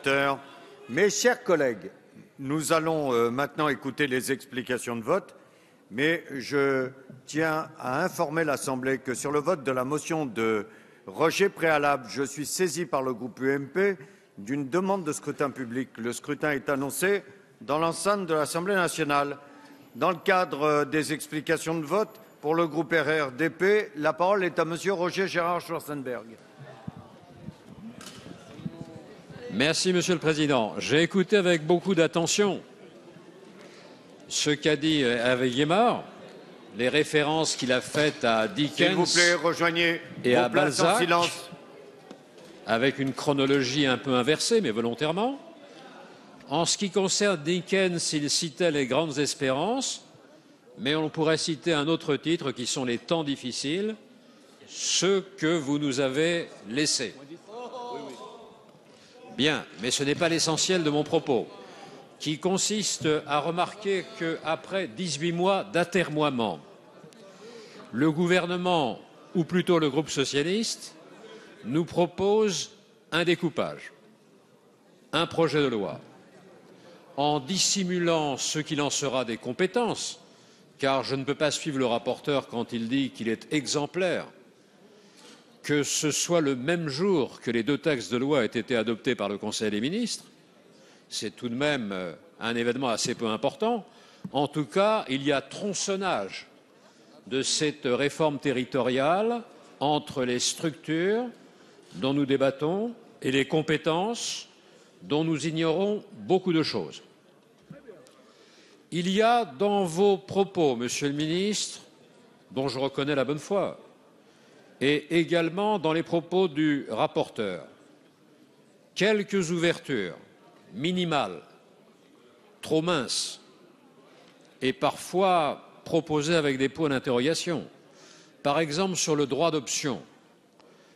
rapporteur. Mes chers collègues, nous allons maintenant écouter les explications de vote, mais je tiens à informer l'Assemblée que sur le vote de la motion de rejet préalable, je suis saisi par le groupe UMP d'une demande de scrutin public. Le scrutin est annoncé dans l'enceinte de l'Assemblée nationale. Dans le cadre des explications de vote, pour le groupe RRDP, la parole est à Monsieur Roger Gérard Schwarzenberg. Merci, Monsieur le Président. J'ai écouté avec beaucoup d'attention ce qu'a dit Hervé Guémard, les références qu'il a faites à Dickens S'il vous plaît, rejoignez et à vos places en Balzac, silence. avec une chronologie un peu inversée, mais volontairement. En ce qui concerne Dickens, il citait les grandes espérances, mais on pourrait citer un autre titre qui sont les temps difficiles, ceux que vous nous avez laissés. Bien, mais ce n'est pas l'essentiel de mon propos, qui consiste à remarquer qu'après 18 mois d'atermoiement, le gouvernement, ou plutôt le groupe socialiste, nous propose un découpage, un projet de loi, en dissimulant ce qu'il en sera des compétences, car je ne peux pas suivre le rapporteur quand il dit qu'il est exemplaire, que ce soit le même jour que les deux textes de loi aient été adoptés par le Conseil des ministres, c'est tout de même un événement assez peu important. En tout cas, il y a tronçonnage de cette réforme territoriale entre les structures dont nous débattons et les compétences dont nous ignorons beaucoup de choses. Il y a dans vos propos, Monsieur le Ministre, dont je reconnais la bonne foi, et également dans les propos du rapporteur, quelques ouvertures minimales, trop minces, et parfois proposées avec des points d'interrogation. Par exemple, sur le droit d'option,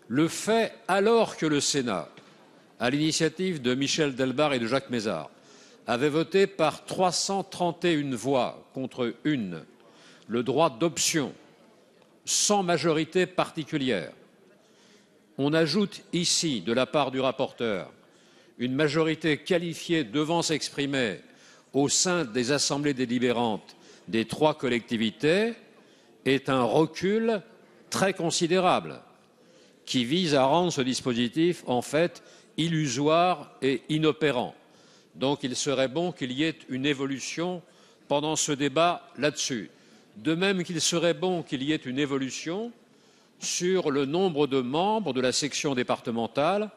le fait, alors que le Sénat, à l'initiative de Michel Delbar et de Jacques Mézard, avait voté par 331 voix contre une le droit d'option, sans majorité particulière. On ajoute ici, de la part du rapporteur, une majorité qualifiée devant s'exprimer au sein des assemblées délibérantes des trois collectivités, est un recul très considérable qui vise à rendre ce dispositif, en fait, illusoire et inopérant. Donc il serait bon qu'il y ait une évolution pendant ce débat là-dessus. De même qu'il serait bon qu'il y ait une évolution sur le nombre de membres de la section départementale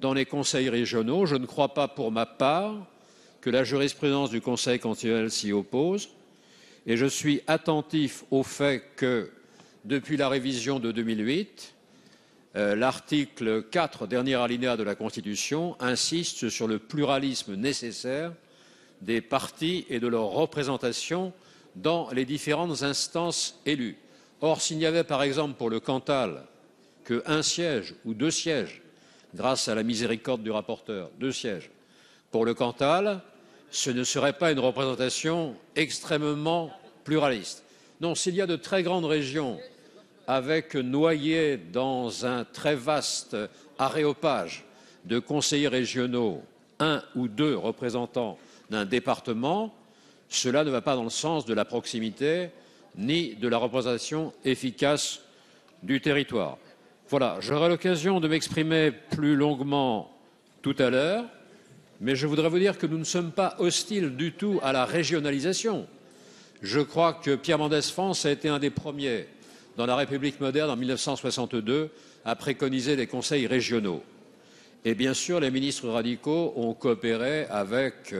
dans les conseils régionaux. Je ne crois pas, pour ma part, que la jurisprudence du Conseil constitutionnel s'y oppose. Et je suis attentif au fait que, depuis la révision de 2008, l'article 4, dernier alinéa de la Constitution, insiste sur le pluralisme nécessaire des partis et de leur représentation dans les différentes instances élues. Or, s'il n'y avait par exemple pour le Cantal qu'un siège ou deux sièges, grâce à la miséricorde du rapporteur, deux sièges, pour le Cantal, ce ne serait pas une représentation extrêmement pluraliste. Non, s'il y a de très grandes régions avec noyées dans un très vaste aréopage de conseillers régionaux, un ou deux représentants d'un département, cela ne va pas dans le sens de la proximité ni de la représentation efficace du territoire. Voilà, j'aurai l'occasion de m'exprimer plus longuement tout à l'heure, mais je voudrais vous dire que nous ne sommes pas hostiles du tout à la régionalisation. Je crois que Pierre Mendès France a été un des premiers, dans la République moderne en 1962, à préconiser des conseils régionaux. Et bien sûr, les ministres radicaux ont coopéré avec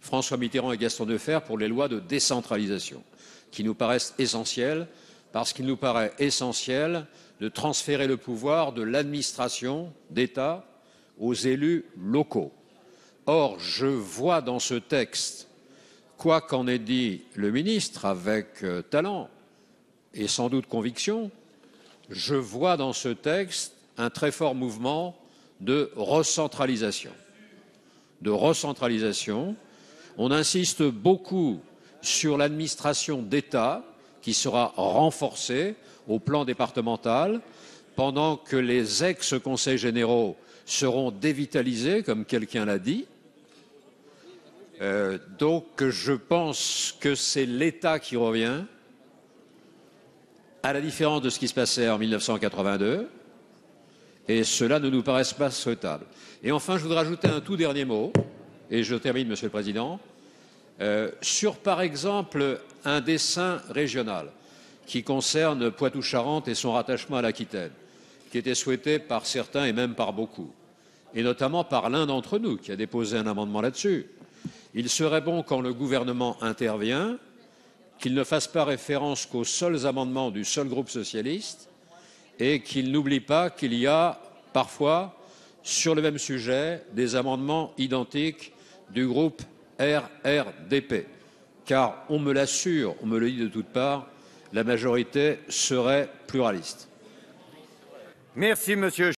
François Mitterrand et Gaston Defferre pour les lois de décentralisation, qui nous paraissent essentielles, parce qu'il nous paraît essentiel de transférer le pouvoir de l'administration d'État aux élus locaux. Or, je vois dans ce texte, quoi qu'en ait dit le ministre avec talent et sans doute conviction, je vois dans ce texte un très fort mouvement de recentralisation. On insiste beaucoup sur l'administration d'État qui sera renforcée au plan départemental, pendant que les ex-conseils généraux seront dévitalisés, comme quelqu'un l'a dit. Donc je pense que c'est l'État qui revient, à la différence de ce qui se passait en 1982, et cela ne nous paraît pas souhaitable. Et enfin, je voudrais ajouter un tout dernier mot, et je termine, Monsieur le Président, sur, par exemple, un dessin régional qui concerne Poitou-Charentes et son rattachement à l'Aquitaine, qui était souhaité par certains et même par beaucoup, et notamment par l'un d'entre nous qui a déposé un amendement là-dessus. Il serait bon, quand le gouvernement intervient, qu'il ne fasse pas référence qu'aux seuls amendements du seul groupe socialiste et qu'il n'oublie pas qu'il y a parfois, sur le même sujet, des amendements identiques du groupe RRDP. Car on me l'assure, on me le dit de toutes parts, la majorité serait pluraliste. Merci, Monsieur